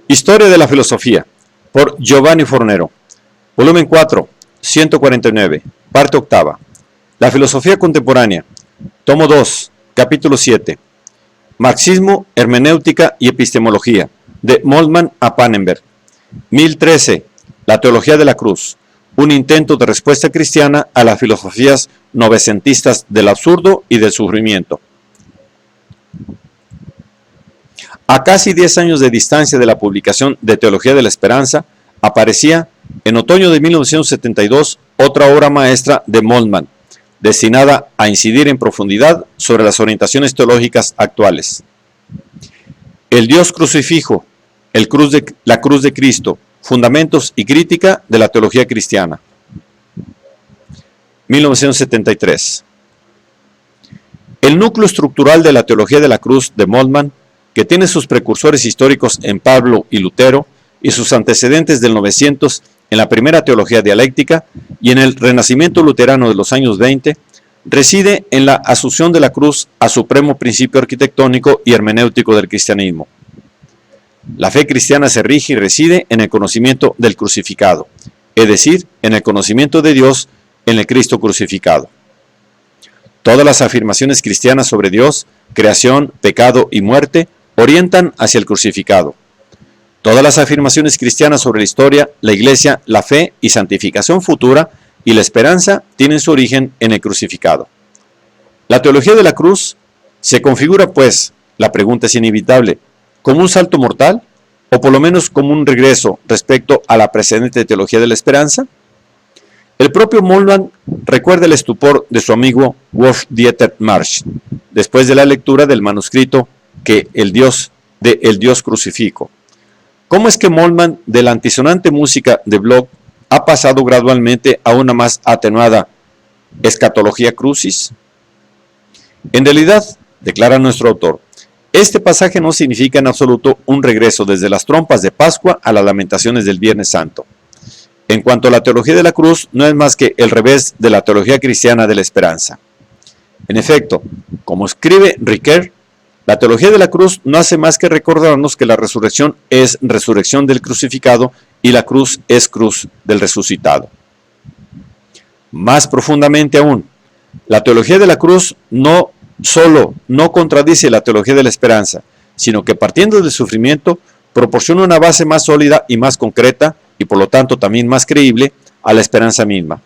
Historia de la filosofía, por Giovanni Fornero, volumen 4, 149, parte octava. La filosofía contemporánea, tomo 2, capítulo 7. Marxismo, hermenéutica y epistemología, de Moltmann a Pannenberg. 1013. La teología de la cruz, un intento de respuesta cristiana a las filosofías novecentistas del absurdo y del sufrimiento. A casi 10 años de distancia de la publicación de Teología de la Esperanza, aparecía, en otoño de 1972, otra obra maestra de Moltmann, destinada a incidir en profundidad sobre las orientaciones teológicas actuales. El Dios crucifijo, la cruz de Cristo, fundamentos y crítica de la teología cristiana. 1973. El núcleo estructural de la teología de la cruz de Moltmann, que tiene sus precursores históricos en Pablo y Lutero y sus antecedentes del 900 en la primera teología dialéctica y en el renacimiento luterano de los años 20, reside en la asunción de la cruz a supremo principio arquitectónico y hermenéutico del cristianismo. La fe cristiana se rige y reside en el conocimiento del crucificado, es decir, en el conocimiento de Dios en el Cristo crucificado. Todas las afirmaciones cristianas sobre Dios, creación, pecado y muerte orientan hacia el crucificado. Todas las afirmaciones cristianas sobre la historia, la iglesia, la fe y santificación futura y la esperanza tienen su origen en el crucificado. La teología de la cruz se configura, pues, la pregunta es inevitable, como un salto mortal o por lo menos como un regreso respecto a la precedente teología de la esperanza. El propio Moltmann recuerda el estupor de su amigo Wolf-Dieter Marx después de la lectura del manuscrito que el Dios crucifijo. ¿Cómo es que Moltmann, de la antisonante música de Bloch, ha pasado gradualmente a una más atenuada escatología crucis? En realidad, declara nuestro autor, este pasaje no significa en absoluto un regreso desde las trompas de Pascua a las lamentaciones del Viernes Santo. En cuanto a la teología de la cruz, no es más que el revés de la teología cristiana de la esperanza. En efecto, como escribe Ricoeur, la teología de la cruz no hace más que recordarnos que la resurrección es resurrección del crucificado y la cruz es cruz del resucitado. Más profundamente aún, la teología de la cruz no solo no contradice la teología de la esperanza, sino que partiendo del sufrimiento proporciona una base más sólida y más concreta, y por lo tanto también más creíble, a la esperanza misma.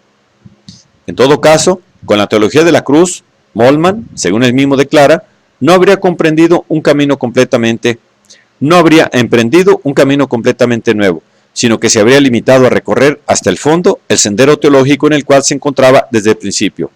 En todo caso, con la teología de la cruz, Moltmann, según él mismo declara, no habría emprendido un camino completamente nuevo, sino que se habría limitado a recorrer hasta el fondo el sendero teológico en el cual se encontraba desde el principio.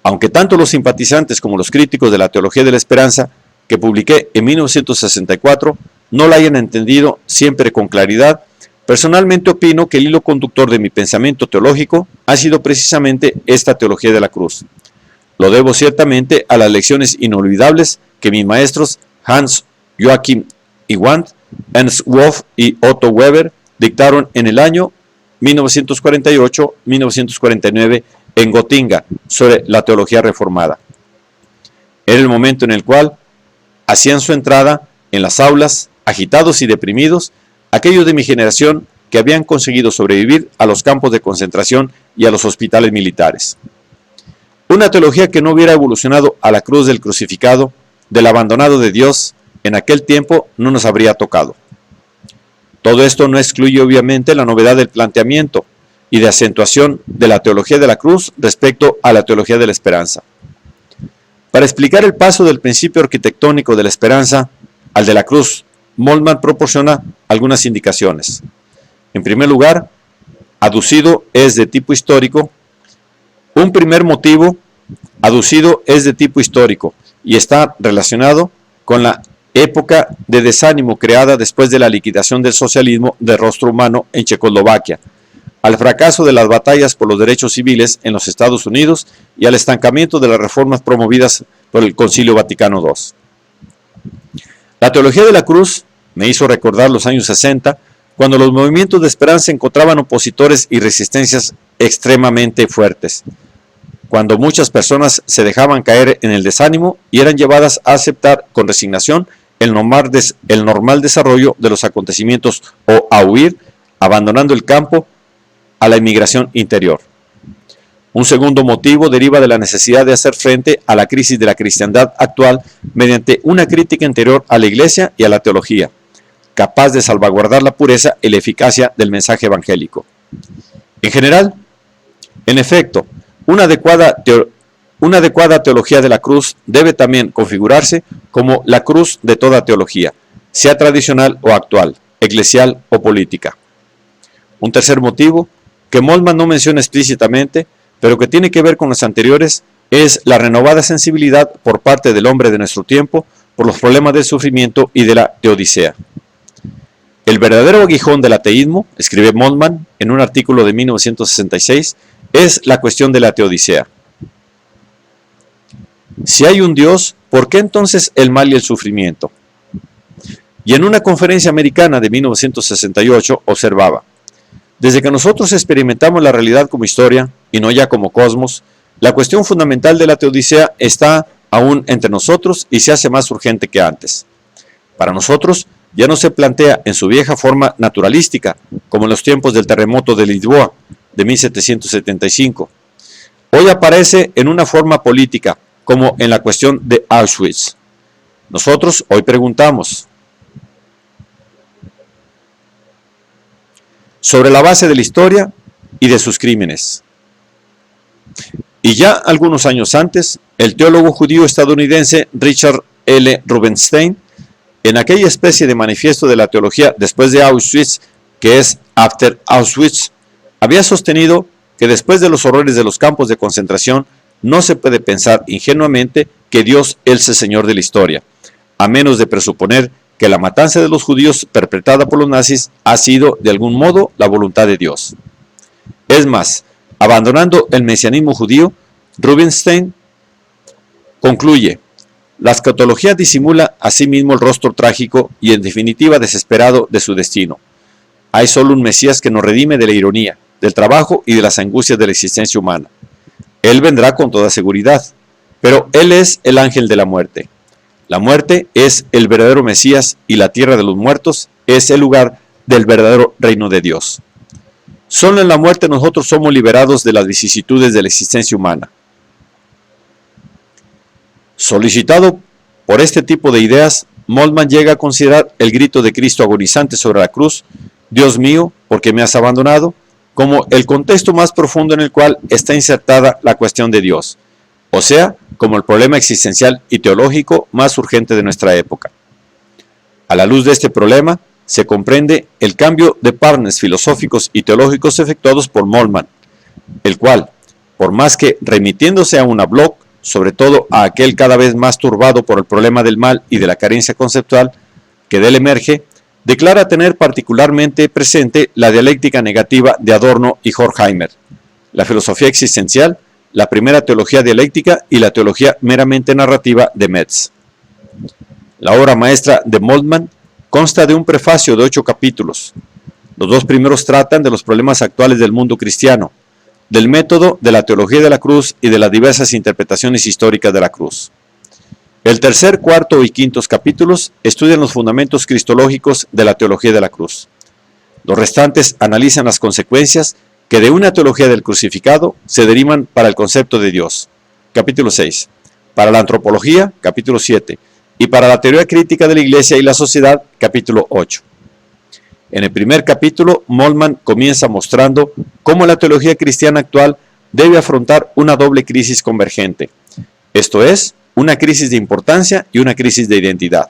Aunque tanto los simpatizantes como los críticos de la teología de la esperanza, que publiqué en 1964, no la hayan entendido siempre con claridad, personalmente opino que el hilo conductor de mi pensamiento teológico ha sido precisamente esta teología de la cruz. Lo debo ciertamente a las lecciones inolvidables que mis maestros Hans Joachim Ewand, Ernst Wolff y Otto Weber dictaron en el año 1948-1949 en Gotinga sobre la teología reformada. Era el momento en el cual hacían su entrada en las aulas, agitados y deprimidos, aquellos de mi generación que habían conseguido sobrevivir a los campos de concentración y a los hospitales militares. Una teología que no hubiera evolucionado a la cruz del crucificado, del abandonado de Dios, en aquel tiempo no nos habría tocado. Todo esto no excluye obviamente la novedad del planteamiento y de acentuación de la teología de la cruz respecto a la teología de la esperanza. Para explicar el paso del principio arquitectónico de la esperanza al de la cruz, Moltmann proporciona algunas indicaciones. En primer lugar, aducido es de tipo histórico. Un primer motivo aducido es de tipo histórico y está relacionado con la época de desánimo creada después de la liquidación del socialismo de rostro humano en Checoslovaquia, al fracaso de las batallas por los derechos civiles en los Estados Unidos y al estancamiento de las reformas promovidas por el Concilio Vaticano II. La teología de la cruz me hizo recordar los años 60, cuando los movimientos de esperanza encontraban opositores y resistencias extremadamente fuertes, cuando muchas personas se dejaban caer en el desánimo y eran llevadas a aceptar con resignación el normal desarrollo de los acontecimientos o a huir, abandonando el campo a la inmigración interior. Un segundo motivo deriva de la necesidad de hacer frente a la crisis de la cristiandad actual mediante una crítica interior a la Iglesia y a la teología, capaz de salvaguardar la pureza y la eficacia del mensaje evangélico. En general, en efecto, una adecuada teología de la cruz debe también configurarse como la cruz de toda teología, sea tradicional o actual, eclesial o política. Un tercer motivo, que Moltmann no menciona explícitamente, pero que tiene que ver con los anteriores, es la renovada sensibilidad por parte del hombre de nuestro tiempo por los problemas del sufrimiento y de la teodicea. El verdadero aguijón del ateísmo, escribe Moltmann en un artículo de 1966, es la cuestión de la teodicea. Si hay un Dios, ¿por qué entonces el mal y el sufrimiento? Y en una conferencia americana de 1968 observaba: desde que nosotros experimentamos la realidad como historia y no ya como cosmos, la cuestión fundamental de la teodicea está aún entre nosotros y se hace más urgente que antes. Para nosotros ya no se plantea en su vieja forma naturalística, como en los tiempos del terremoto de Lisboa de 1775. Hoy aparece en una forma política, como en la cuestión de Auschwitz. Nosotros hoy preguntamos: sobre la base de la historia y de sus crímenes. Y ya algunos años antes, el teólogo judío estadounidense Richard L. Rubenstein, en aquella especie de manifiesto de la teología después de Auschwitz, que es After Auschwitz, había sostenido que después de los horrores de los campos de concentración no se puede pensar ingenuamente que Dios es el Señor de la historia, a menos de presuponer que la matanza de los judíos perpetrada por los nazis ha sido de algún modo la voluntad de Dios. Es más, abandonando el mesianismo judío, Rubenstein concluye: la escatología disimula a sí mismo el rostro trágico y en definitiva desesperado de su destino. Hay solo un Mesías que nos redime de la ironía, del trabajo y de las angustias de la existencia humana. Él vendrá con toda seguridad, pero Él es el ángel de la muerte. La muerte es el verdadero Mesías y la tierra de los muertos es el lugar del verdadero reino de Dios. Solo en la muerte nosotros somos liberados de las vicisitudes de la existencia humana. Solicitado por este tipo de ideas, Moltmann llega a considerar el grito de Cristo agonizante sobre la cruz: Dios mío, ¿por qué me has abandonado?, como el contexto más profundo en el cual está insertada la cuestión de Dios, o sea, como el problema existencial y teológico más urgente de nuestra época. A la luz de este problema, se comprende el cambio de partners filosóficos y teológicos efectuados por Moltmann, el cual, por más que remitiéndose a una blog, sobre todo a aquel cada vez más turbado por el problema del mal y de la carencia conceptual que de él emerge, declara tener particularmente presente la dialéctica negativa de Adorno y Horkheimer, la filosofía existencial, la primera teología dialéctica y la teología meramente narrativa de Metz. La obra maestra de Moltmann consta de un prefacio de 8 capítulos. Los 2 primeros tratan de los problemas actuales del mundo cristiano, del método de la teología de la cruz y de las diversas interpretaciones históricas de la cruz. El tercer, cuarto y quintos capítulos estudian los fundamentos cristológicos de la teología de la cruz. Los restantes analizan las consecuencias que de una teología del crucificado se derivan para el concepto de Dios, capítulo 6, para la antropología, capítulo 7, y para la teoría crítica de la Iglesia y la sociedad, capítulo 8. En el primer capítulo, Moltmann comienza mostrando cómo la teología cristiana actual debe afrontar una doble crisis convergente, esto es, una crisis de importancia y una crisis de identidad.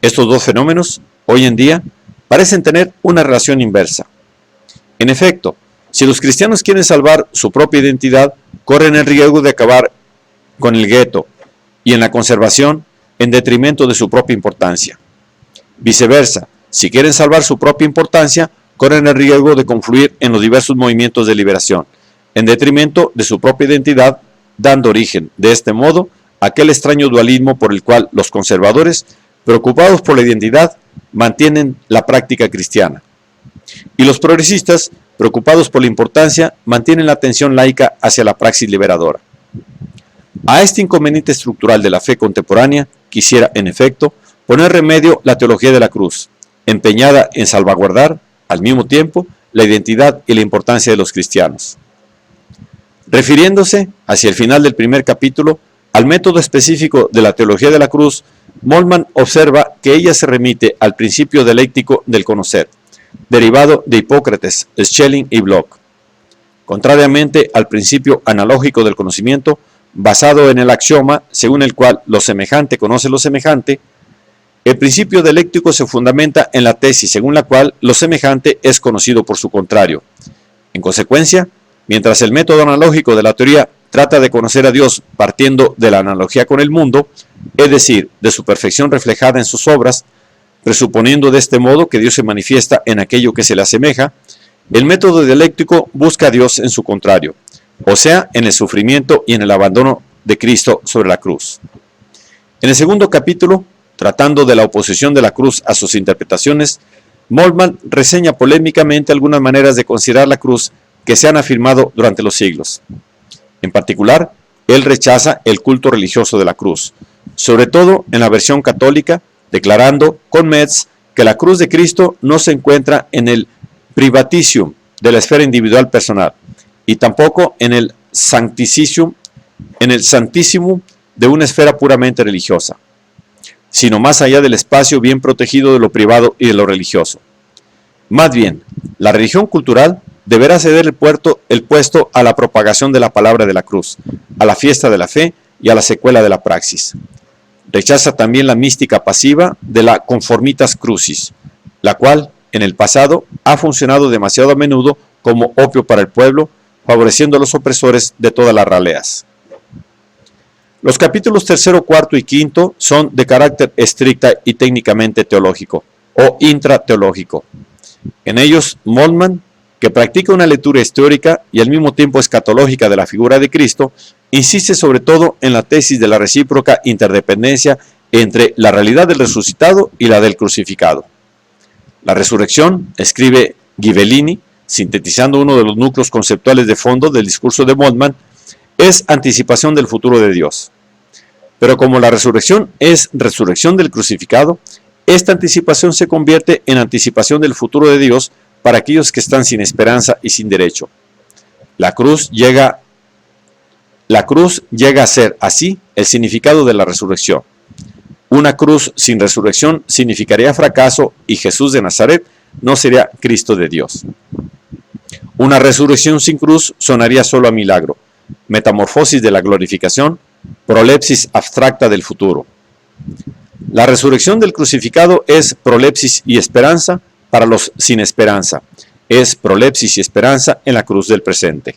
Estos dos fenómenos, hoy en día, parecen tener una relación inversa. En efecto, si los cristianos quieren salvar su propia identidad, corren el riesgo de acabar con el gueto y en la conservación en detrimento de su propia importancia. Viceversa, si quieren salvar su propia importancia, corren el riesgo de confluir en los diversos movimientos de liberación, en detrimento de su propia identidad, dando origen, de este modo, a aquel extraño dualismo por el cual los conservadores, preocupados por la identidad, mantienen la práctica cristiana. Y los progresistas, preocupados por la importancia, mantienen la atención laica hacia la praxis liberadora. A este inconveniente estructural de la fe contemporánea, quisiera, en efecto, poner remedio la teología de la cruz, empeñada en salvaguardar, al mismo tiempo, la identidad y la importancia de los cristianos. Refiriéndose, hacia el final del primer capítulo, al método específico de la teología de la cruz, Moltmann observa que ella se remite al principio dialéctico del conocer, derivado de Hipócrates, Schelling y Bloch. Contrariamente al principio analógico del conocimiento, basado en el axioma según el cual lo semejante conoce lo semejante, el principio dialéctico se fundamenta en la tesis según la cual lo semejante es conocido por su contrario. En consecuencia, mientras el método analógico de la teoría trata de conocer a Dios partiendo de la analogía con el mundo, es decir, de su perfección reflejada en sus obras, presuponiendo de este modo que Dios se manifiesta en aquello que se le asemeja, el método dialéctico busca a Dios en su contrario, o sea, en el sufrimiento y en el abandono de Cristo sobre la cruz. En el segundo capítulo, tratando de la oposición de la cruz a sus interpretaciones, Moltmann reseña polémicamente algunas maneras de considerar la cruz que se han afirmado durante los siglos. En particular, él rechaza el culto religioso de la cruz, sobre todo en la versión católica, declarando con Metz que la cruz de Cristo no se encuentra en el privaticium de la esfera individual personal y tampoco en el sancticisum, en el santísimo de una esfera puramente religiosa, sino más allá del espacio bien protegido de lo privado y de lo religioso. Más bien, la religión cultural deberá ceder el puesto a la propagación de la palabra de la cruz, a la fiesta de la fe y a la secuela de la praxis. Rechaza también la mística pasiva de la conformitas crucis, la cual, en el pasado, ha funcionado demasiado a menudo como opio para el pueblo, favoreciendo a los opresores de todas las raleas. Los capítulos 3, 4 y 5 son de carácter estricta y técnicamente teológico, o intrateológico. En ellos, Moltmann, que practica una lectura histórica y al mismo tiempo escatológica de la figura de Cristo, insiste sobre todo en la tesis de la recíproca interdependencia entre la realidad del resucitado y la del crucificado. La resurrección, escribe Ghibellini, sintetizando uno de los núcleos conceptuales de fondo del discurso de Moltmann, es anticipación del futuro de Dios. Pero como la resurrección es resurrección del crucificado, esta anticipación se convierte en anticipación del futuro de Dios para aquellos que están sin esperanza y sin derecho. La cruz llega a ser, así, el significado de la resurrección. Una cruz sin resurrección significaría fracaso y Jesús de Nazaret no sería Cristo de Dios. Una resurrección sin cruz sonaría solo a milagro, metamorfosis de la glorificación, prolepsis abstracta del futuro. La resurrección del crucificado es prolepsis y esperanza para los sin esperanza, es prolepsis y esperanza en la cruz del presente.